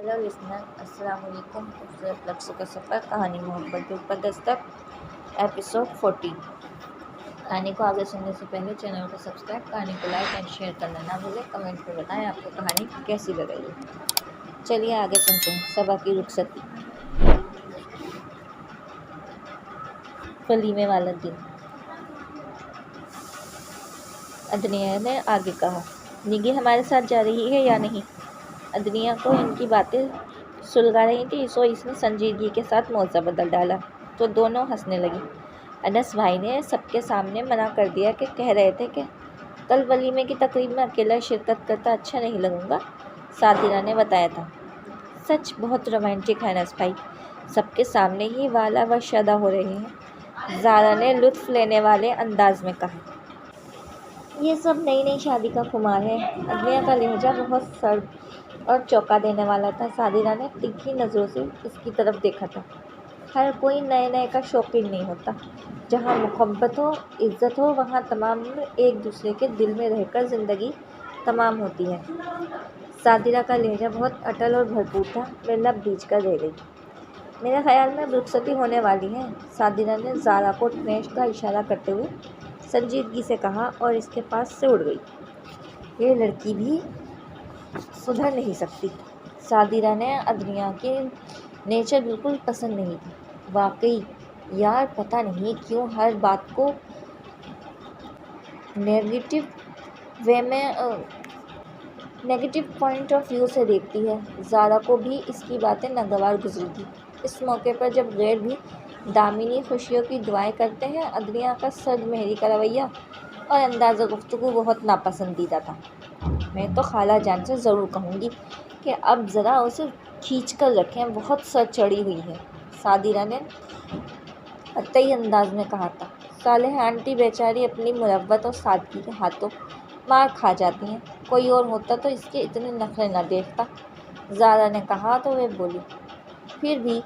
Hello listener, अस्सलाम वालेकुम। खूबसूरत लफ्ज़ों का सफ़र, कहानी मोहब्बत के ऊपर दस्तक, एपिसोड 14। कहानी को आगे सुनने से पहले चैनल को सब्सक्राइब, कहानी को लाइक एंड शेयर करना ना भूलें। कमेंट में बताएं आपको कहानी कैसी लग रही है। चलिए आगे सुनते हैं। सबा की रुखसती। वलीमे वाला दिन। अदनिया ने आगे कहा, निगी हमारे साथ जा रही है या नहीं? अदनिया को इनकी बातें सुलगा रही थी, सो इसने संजीदगी के साथ मौज़ा बदल डाला तो दोनों हंसने लगी। अनस भाई ने सबके सामने मना कर दिया कि कह रहे थे कि कल वलीमे की तकरीब में अकेला शिरकत करता अच्छा नहीं लगूंगा। सादिरा ने बताया था। सच बहुत रोमांटिक है अनस भाई, सबके सामने ही वाला व शदा हो रहे हैं, ज़ारा ने लुत्फ़ लेने वाले अंदाज में कहा। ये सब नई नई शादी का खुमार है। अदनिया का लहजा बहुत सर्द और चौंका देने वाला था। सादिरा ने तीखी नज़रों से इसकी तरफ देखा था। हर कोई नए नए का शौकीन नहीं होता। जहाँ मोहब्बत हो, इज़्ज़त हो, वहाँ तमाम एक दूसरे के दिल में रहकर ज़िंदगी तमाम होती है। सादिरा का लहजा बहुत अटल और भरपूर था। वह लब बीच कर रह गई। मेरे ख्याल में रुखसती होने वाली है, सादिरा ने ज़ारा को ट्रेश का इशारा करते हुए संजीदगी से कहा और इसके पास से उड़ गई। ये लड़की भी सुधर नहीं सकती। सादिरा ने अदनिया की नेचर बिल्कुल पसंद नहीं थी। वाकई यार, पता नहीं क्यों हर बात को नेगेटिव वे में नेगेटिव पॉइंट ऑफ व्यू से देखती है। ज़ारा को भी इसकी बातें नागवार गुजरी थी। इस मौके पर जब गैर भी दामिनी खुशियों की दुआएं करते हैं, अदनिया का सर्द मेहरी का रवैया और अंदाज़ गुफ्तगू बहुत नापसंदीदा था। मैं तो खाला जान से ज़रूर कहूँगी कि अब ज़रा उसे खींच कर रखें, बहुत सर चढ़ी हुई है, सादिरा ने अतई अंदाज में कहा था। सालेह आंटी बेचारी अपनी मुरव्वत और सादगी के हाथों मार खा जाती हैं। कोई और होता तो इसके इतने नखरे न देखता। ज़ारा ने कहा तो वे बोली, फिर भी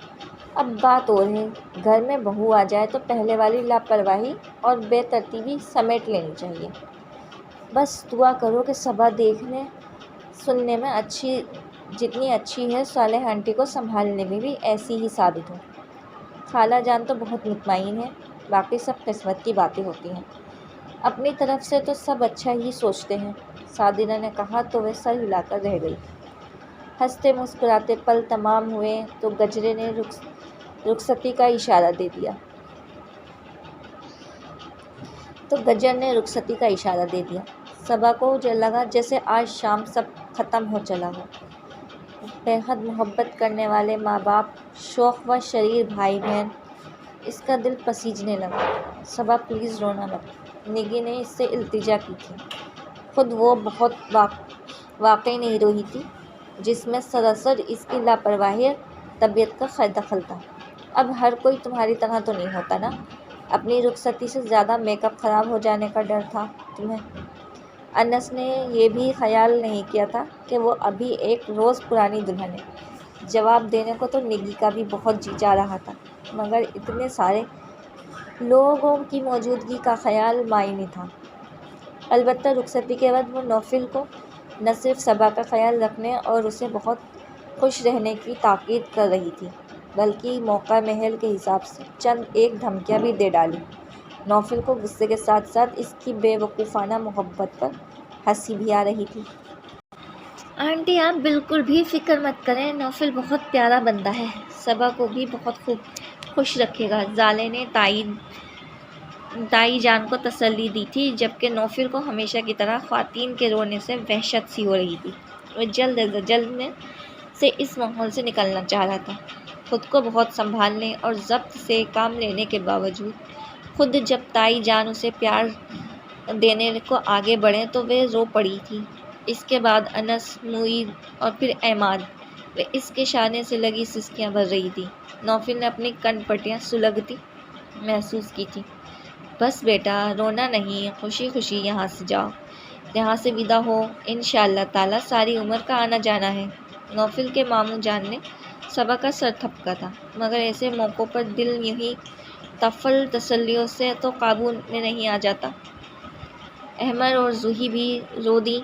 अब बात और है। घर में बहू आ जाए तो पहले वाली लापरवाही और बेतरतीबी समेट लेनी चाहिए। बस दुआ करो कि सबा देखने सुनने में जितनी अच्छी है, सालेह आंटी को संभालने में भी ऐसी ही साबित हो। खाला जान तो बहुत मुतमईन है, बाकी सब किस्मत की बातें होती हैं। अपनी तरफ से तो सब अच्छा ही सोचते हैं, सादिरा ने कहा तो वह सर हिलाकर रह गई। हंसते मुस्कुराते पल तमाम हुए तो गजरे ने रुखसती का इशारा दे दिया सबा को लगा जैसे आज शाम सब ख़त्म हो चला हो। बेहद मोहब्बत करने वाले माँ बाप, शौक़ व शरीर भाई बहन, इसका दिल पसीजने लगा। सबा प्लीज़ रोना मत, निगी ने इससे इल्तिजा की थी। खुद वो बहुत वाकई नहीं रोई थी, जिसमें सरासर इसकी लापरवाही तबीयत का दखल था। अब हर कोई तुम्हारी तरह तो नहीं होता ना। अपनी रुखसती से ज़्यादा मेकअप ख़राब हो जाने का डर था तुम्हें। अनस ने यह भी ख्याल नहीं किया था कि वो अभी एक रोज़ पुरानी दुल्हन है। जवाब देने को तो निगी का भी बहुत जी जा रहा था, मगर इतने सारे लोगों की मौजूदगी का ख्याल मायने था। अलबत्ता रुखसती के बाद वो नौफिल को न सिर्फ सबा का ख्याल रखने और उसे बहुत खुश रहने की ताकीद कर रही थी, बल्कि मौका महल के हिसाब से चंद एक धमकियाँ भी दे डाली। नौफिल को गुस्से के साथ साथ इसकी बेवकूफ़ाना मोहब्बत पर हंसी भी आ रही थी। आंटी आप बिल्कुल भी फ़िक्र मत करें, नौफिल बहुत प्यारा बंदा है, सबा को भी बहुत खुश रखेगा। ज़ाले ने ताई जान को तसल्ली दी थी, जबकि नौफिल को हमेशा की तरह ख़वातीन के रोने से वहशत सी हो रही थी। वह जल्द से इस माहौल से निकलना चाह रहा था। खुद को बहुत संभालने और ज़ब्त से काम लेने के बावजूद खुद जब ताई जान उसे प्यार देने को आगे बढ़े तो वे रो पड़ी थी। इसके बाद अनस, मुईद और फिर एमाद, वे इसके शाने से लगी सिसकियाँ भर रही थी। नौफिल ने अपनी कनपटियाँ सुलगती महसूस की थी। बस बेटा, रोना नहीं, खुशी खुशी यहाँ से जाओ, यहाँ से विदा हो, इंशाअल्लाह ताला सारी उम्र का आना जाना है। नौफिल के मामू जान ने सबा का सर थपका था, मगर ऐसे मौक़ों पर दिल यही तफल तसल्लियों से तो काबू में नहीं आ जाता। अहमद और जूही भी रो दी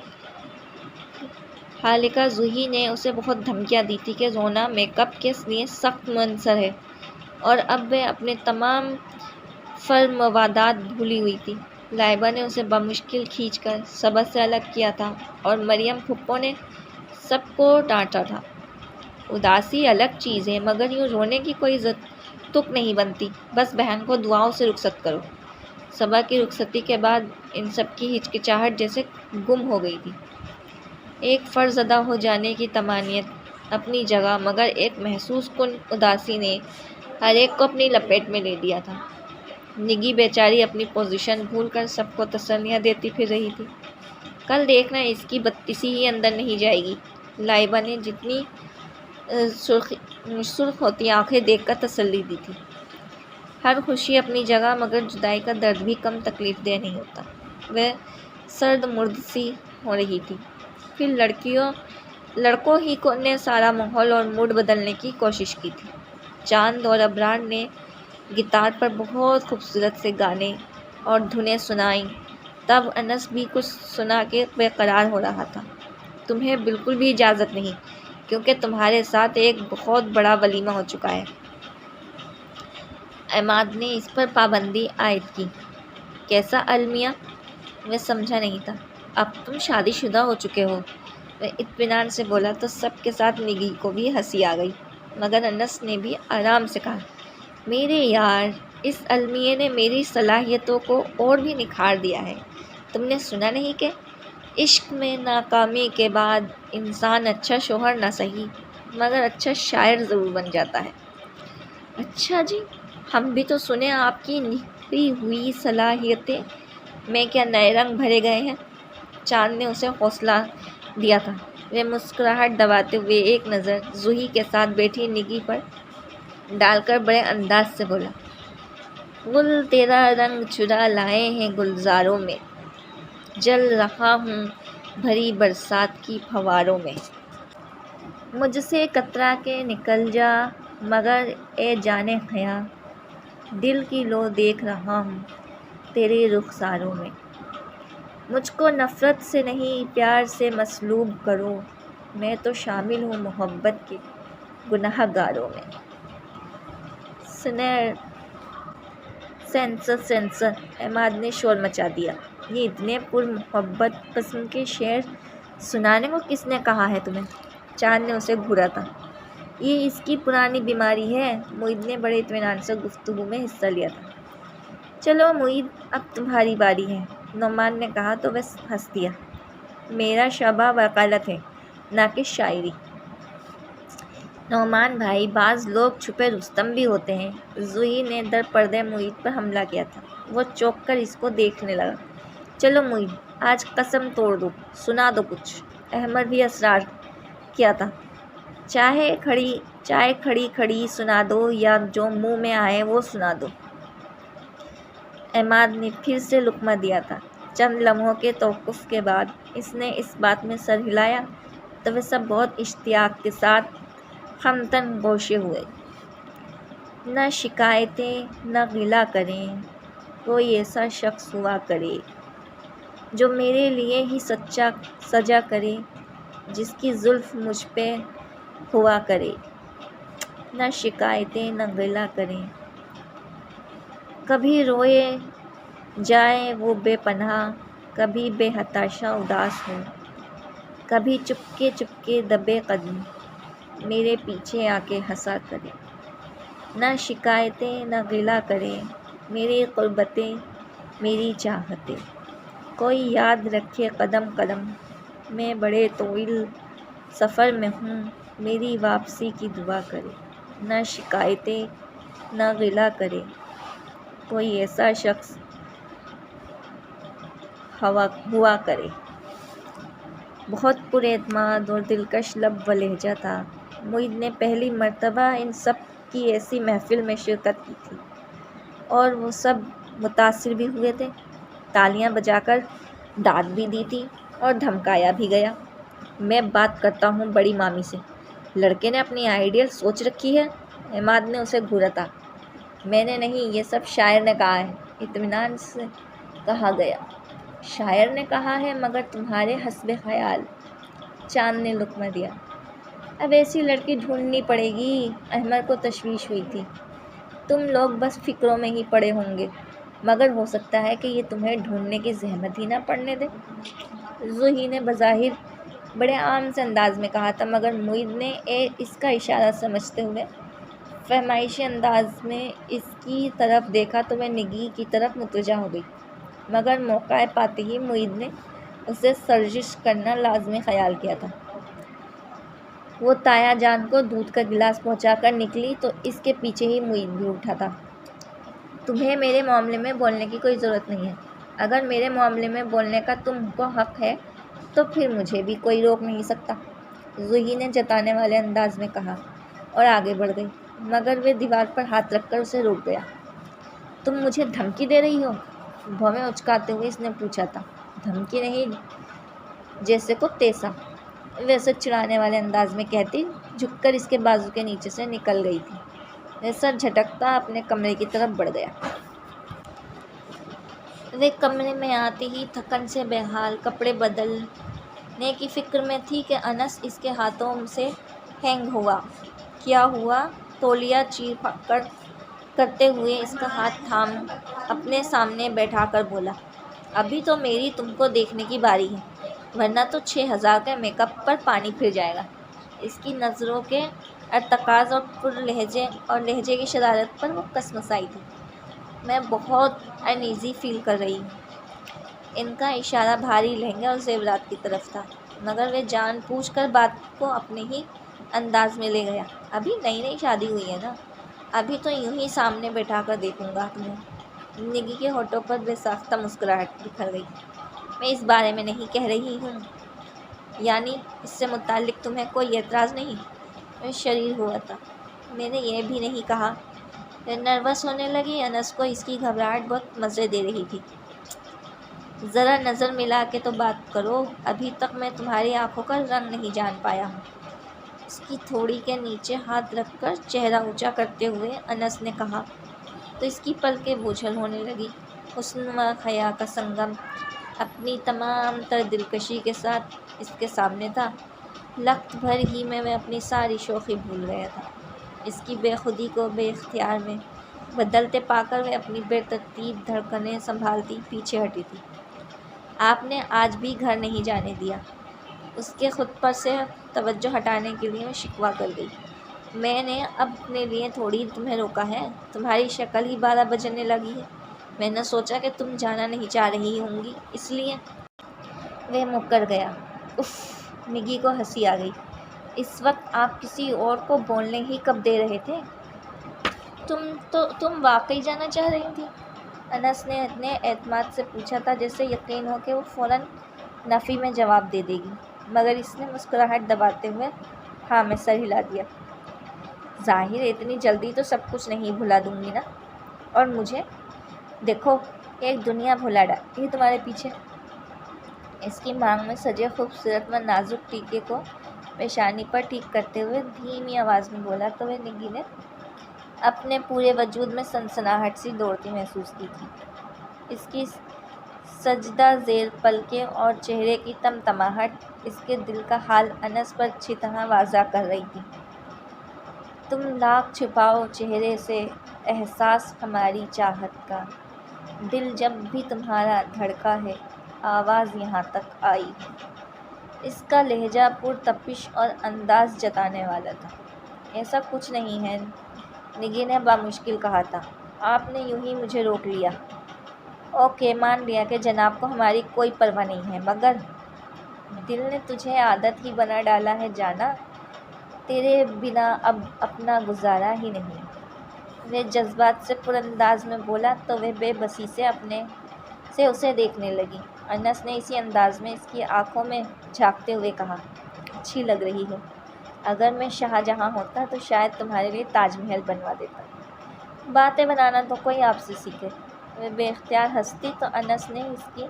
حالقہ زوہی نے اسے بہت دھمکیاں دی تھی کہ رونا میک اپ کے لیے سخت منصر ہے اور اب وہ اپنے تمام فرموادات بھولی ہوئی تھی۔ لائبہ نے اسے بمشکل کھینچ کر سبق سے الگ کیا تھا اور مریم پھپھو نے سب کو ڈانٹا تھا۔ اداسی الگ چیز ہے، مگر یوں رونے کی کوئی تک نہیں بنتی۔ بس بہن کو دعاؤں سے رخصت کرو۔ صبا کی رخصتی کے بعد ان سب کی ہچکچاہٹ جیسے گم ہو گئی تھی۔ ایک فرض ادا ہو جانے کی طمانینت اپنی جگہ، مگر ایک محسوس کن اداسی نے ہر ایک کو اپنی لپیٹ میں لے لیا تھا۔ نگی بیچاری اپنی پوزیشن بھول کر سب کو تسلیاں دیتی پھر رہی تھی۔ کل دیکھنا اس کی بتیسی ہی اندر نہیں جائے گی، لائبہ نے جتنی سرخ ہوتی آنکھیں دیکھ کر تسلی دی تھی۔ ہر خوشی اپنی جگہ، مگر جدائی کا درد بھی کم تکلیف دہ نہیں ہوتا۔ وہ سرد مرد سی ہو رہی تھی۔ پھر لڑکوں ہی نے سارا ماحول اور موڈ بدلنے کی کوشش کی تھی۔ چاند اور ابرار نے گٹار پر بہت خوبصورت سے گانے اور دھنیں سنائیں۔ تب انس بھی کچھ سنا کے بے قرار ہو رہا تھا۔ تمہیں بالکل بھی اجازت نہیں، کیونکہ تمہارے ساتھ ایک بہت بڑا ولیمہ ہو چکا ہے۔ عماد نے اس پر پابندی عائد کی۔ کیسا المیہ؟ وہ سمجھا نہیں تھا۔ اب تم شادی شدہ ہو چکے ہو، وہ اطمینان سے بولا تو سب کے ساتھ نگی کو بھی ہنسی آ گئی، مگر انس نے بھی آرام سے کہا، میرے یار، اس المیے نے میری صلاحیتوں کو اور بھی نکھار دیا ہے۔ تم نے سنا نہیں کہ عشق میں ناکامی کے بعد انسان اچھا شوہر نہ صحیح، مگر اچھا شاعر ضرور بن جاتا ہے؟ اچھا جی، ہم بھی تو سنیں آپ کی نکھری ہوئی صلاحیتیں میں کیا نئے رنگ بھرے گئے ہیں؟ چاند نے اسے حوصلہ دیا تھا۔ وہ مسکراہٹ دباتے ہوئے ایک نظر زوہی کے ساتھ بیٹھی نگی پر ڈال کر بڑے انداز سے بولا، گل تیرا رنگ چرا لائے ہیں گلزاروں میں، جل رہا ہوں بھری برسات کی پھواروں میں۔ مجھ سے کترا کے نکل جا مگر اے جانے خیاں، دل کی لو دیکھ رہا ہوں تیرے رخساروں میں۔ مجھ کو نفرت سے نہیں پیار سے مسلوب کرو، میں تو شامل ہوں محبت کے گناہ گاروں میں۔ سینسر عماد نے شور مچا دیا، یہ اتنے پر محبت قسم کے شعر سنانے کو کس نے کہا ہے تمہیں؟ چاند نے اسے گھورا تھا۔ یہ اس کی پرانی بیماری ہے۔ معید نے بڑے اطمینان سے گفتگو میں حصہ لیا تھا۔ چلو معید، اب تمہاری باری ہے، نعمان نے کہا تو وہ ہنس دیا۔ میرا شعبہ وکالت ہے، نہ کہ شاعری۔ نعمان بھائی، بعض لوگ چھپے رستم بھی ہوتے ہیں۔ زوہی نے در پردے معید پر حملہ کیا تھا۔ وہ چونک کر اس کو دیکھنے لگا۔ چلو معید، آج قسم توڑ دو، سنا دو کچھ۔ احمد بھی اصرار کیا تھا۔ چائے کھڑی کھڑی سنا دو یا جو منہ میں آئے وہ سنا دو۔ عماد نے پھر سے لقمہ دیا تھا۔ چند لمحوں کے توقف کے بعد اس نے اس بات میں سر ہلایا تو وہ سب بہت اشتیاق کے ساتھ خمتن گوشے ہوئے۔ نہ شکایتیں نہ غلہ کریں، کوئی ایسا شخص ہوا کرے جو میرے لیے ہی سجا کرے، جس کی زلف مجھ پہ ہوا کرے۔ نہ شکایتیں نہ غلہ کریں، کبھی روئے جائیں وہ بے پناہ، کبھی بے ہتاشا اداس ہو، کبھی چپکے دبے قدم میرے پیچھے آ کے ہنسا کرے۔ نہ شکایتیں نہ غلہ کریں، میری قربتیں میری چاہتیں، کوئی یاد رکھے قدم قدم، میں بڑے طویل سفر میں ہوں، میری واپسی کی دعا کرے۔ نہ شکایتیں نہ غلہ کرے، کوئی ایسا شخص ہوا کرے۔ بہت پر اعتماد اور دلکش لب و لہجہ تھا۔ معید نے پہلی مرتبہ ان سب کی ایسی محفل میں شرکت کی تھی اور وہ سب متاثر بھی ہوئے تھے، تالیاں بجا کر داد بھی دی تھی اور دھمکایا بھی گیا۔ میں بات کرتا ہوں بڑی مامی سے، لڑکے نے اپنی آئیڈیل سوچ رکھی ہے۔ عماد نے اسے گھورا تھا۔ میں نے نہیں، یہ سب شاعر نے کہا ہے، اطمینان سے کہا گیا۔ شاعر نے کہا ہے، مگر تمہارے حسب خیال चांद ने लुत्फ़ दिया। अब ऐसी लड़की ढूंढनी पड़ेगी। अहमद को तशवीश हुई थी। तुम लोग बस फिक्रों में ही पड़े होंगे, मगर हो सकता है कि ये तुम्हें ढूंढने की जहमत ही ना पड़ने दे। ज़ुही ने बज़ाहिर बड़े आम से अंदाज में कहा था, मगर मुईद ने इसका इशारा समझते हुए फहमाइशी अंदाज में इसकी तरफ देखा तो वह निगी की तरफ मुतवज्जा हो गई, मगर मौका पाते ही मुईद ने उसे सर्जिश करना लाज़मी ख्याल किया था। वो ताया जान को दूध का गिलास पहुंचाकर निकली तो इसके पीछे ही मुईद भी उठा था। तुम्हें मेरे मामले में बोलने की कोई ज़रूरत नहीं है। अगर मेरे मामले में बोलने का तुमको हक़ है तो फिर मुझे भी कोई रोक नहीं सकता, ज़ुही ने जताने वाले अंदाज में कहा और आगे बढ़ गई, मगर वे दीवार पर हाथ रखकर उसे रोक गया। तुम मुझे धमकी दे रही हो? भौवें उचकाते हुए इसने पूछा था। धमकी नहीं, जैसे को तेसा, वैसे चिढ़ाने वाले अंदाज में कहती झुककर इसके बाजू के नीचे से निकल गई थी। वह सर झटकता अपने कमरे की तरफ बढ़ गया। वे कमरे में आते ही थकन से बेहाल कपड़े बदलने की फिक्र में थी कि अनस इसके हाथों से हैंग हुआ। क्या हुआ? तौलिया चीर फाड़ करते हुए इसका हाथ थाम अपने सामने बैठाकर बोला, अभी तो मेरी तुमको देखने की बारी है, वरना तो 6000 के मेकअप पर पानी फिर जाएगा। इसकी नज़रों के अर्तकाज़ और पुर लहजे की शरारत पर वो कसमसाई थी। मैं बहुत अनईज़ी फ़ील कर रही हूँ। इनका इशारा भारी लहंगे और ज़ेवरात की तरफ था, मगर वे जानबूझकर बात को अपने ही अंदाज में ले गया। अभी नई नई शादी हुई है ना, अभी तो यूं ही सामने बैठा कर देखूंगा तुम्हें। निगी के होठों पर बेसाख्ता मुस्कुराहट बिखर गई। मैं इस बारे में नहीं कह रही हूँ, यानी इससे मुताल्लिक़ तुम्हें कोई एतराज़ नहीं? मैं शरीर हुआ था। मैंने यह भी नहीं कहा। नर्वस होने लगी। अनस को इसकी घबराहट बहुत मज़े दे रही थी। ज़रा नज़र मिला के तो बात करो, अभी तक मैं तुम्हारी आंखों का रंग नहीं जान पाया हूँ। इसकी थोड़ी के नीचे हाथ रखकर चेहरा ऊंचा करते हुए अनस ने कहा तो इसकी पलकें बोझल होने लगी। हुस्न व हया का संगम अपनी तमाम तर दिलकशी के साथ इसके सामने था। लख्त भर ही में वह अपनी सारी शोखी भूल गया था। इसकी बेखुदी को बेख्तियार में बदलते पाकर वह अपनी बेतरतीब धड़कनें संभालती पीछे हटी थी। आपने आज भी घर नहीं जाने दिया। उसके खुद पर से तवज्जो हटाने के लिए मैं शिकवा कर गई। मैंने अपने लिए थोड़ी तुम्हें रोका है, तुम्हारी शक्ल ही 12 बजने लगी है। मैंने सोचा कि तुम जाना नहीं चाह रही होंगी, इसलिए। वह मुकर गया। उफ, निगी को हंसी आ गई। इस वक्त आप किसी और को बोलने ही कब दे रहे थे? तुम वाकई जाना चाह रही थी? अनस ने इतने एतमाद से पूछा था जैसे यकीन हो कि वो फ़ौरन नफ़ी में जवाब दे देगी, मगर इसने मुस्कुराहट दबाते हुए हाँ में सर हिला दिया। ज़ाहिर इतनी जल्दी तो सब कुछ नहीं भुला दूंगी ना। और मुझे देखो, एक दुनिया भुला डाली है तुम्हारे पीछे। इसकी मांग में सजे खूबसूरत व नाजुक टीके को पेशानी पर ठीक करते हुए धीमी आवाज़ में बोला तो वह निगी ने अपने पूरे वजूद में सनसनाहट सी दौड़ती महसूस की थी। इसकी सजदा ज़ेर पलकें और चेहरे की तमतमाहट इसके दिल का हाल अनस पर अच्छी तरह वाज़ा कर रही थी। तुम लाख छुपाओ चेहरे से एहसास हमारी चाहत का, दिल जब भी तुम्हारा धड़का है आवाज़ यहाँ तक आई। इसका लहजा पुरतपिश और अंदाज़ जताने वाला था। ऐसा कुछ नहीं है, निगी ने बामुश्किल कहा था। आपने यूं ही मुझे रोक लिया। ओके, मान लिया कि जनाब को हमारी कोई परवाह नहीं है, मगर दिल ने तुझे आदत ही बना डाला है जाना, तेरे बिना अब अपना गुजारा ही नहीं। वह जज्बात से पुरंदाज में बोला तो वह बेबसी से उसे देखने लगी। अनस ने इसी अंदाज में इसकी आंखों में झांकते हुए कहा, अच्छी लग रही हो। अगर मैं शाहजहां होता तो शायद तुम्हारे लिए ताजमहल बनवा देता। बातें बनाना तो कोई आपसे सीखे। वह बेख्तियार हंसती तो अनस ने इसकी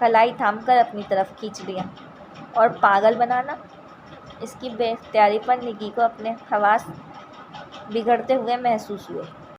कलाई थामकर अपनी तरफ खींच लिया। और पागल बनाना? इसकी बेख्तियारी पर निगी को अपने खवास बिगड़ते हुए महसूस हुए।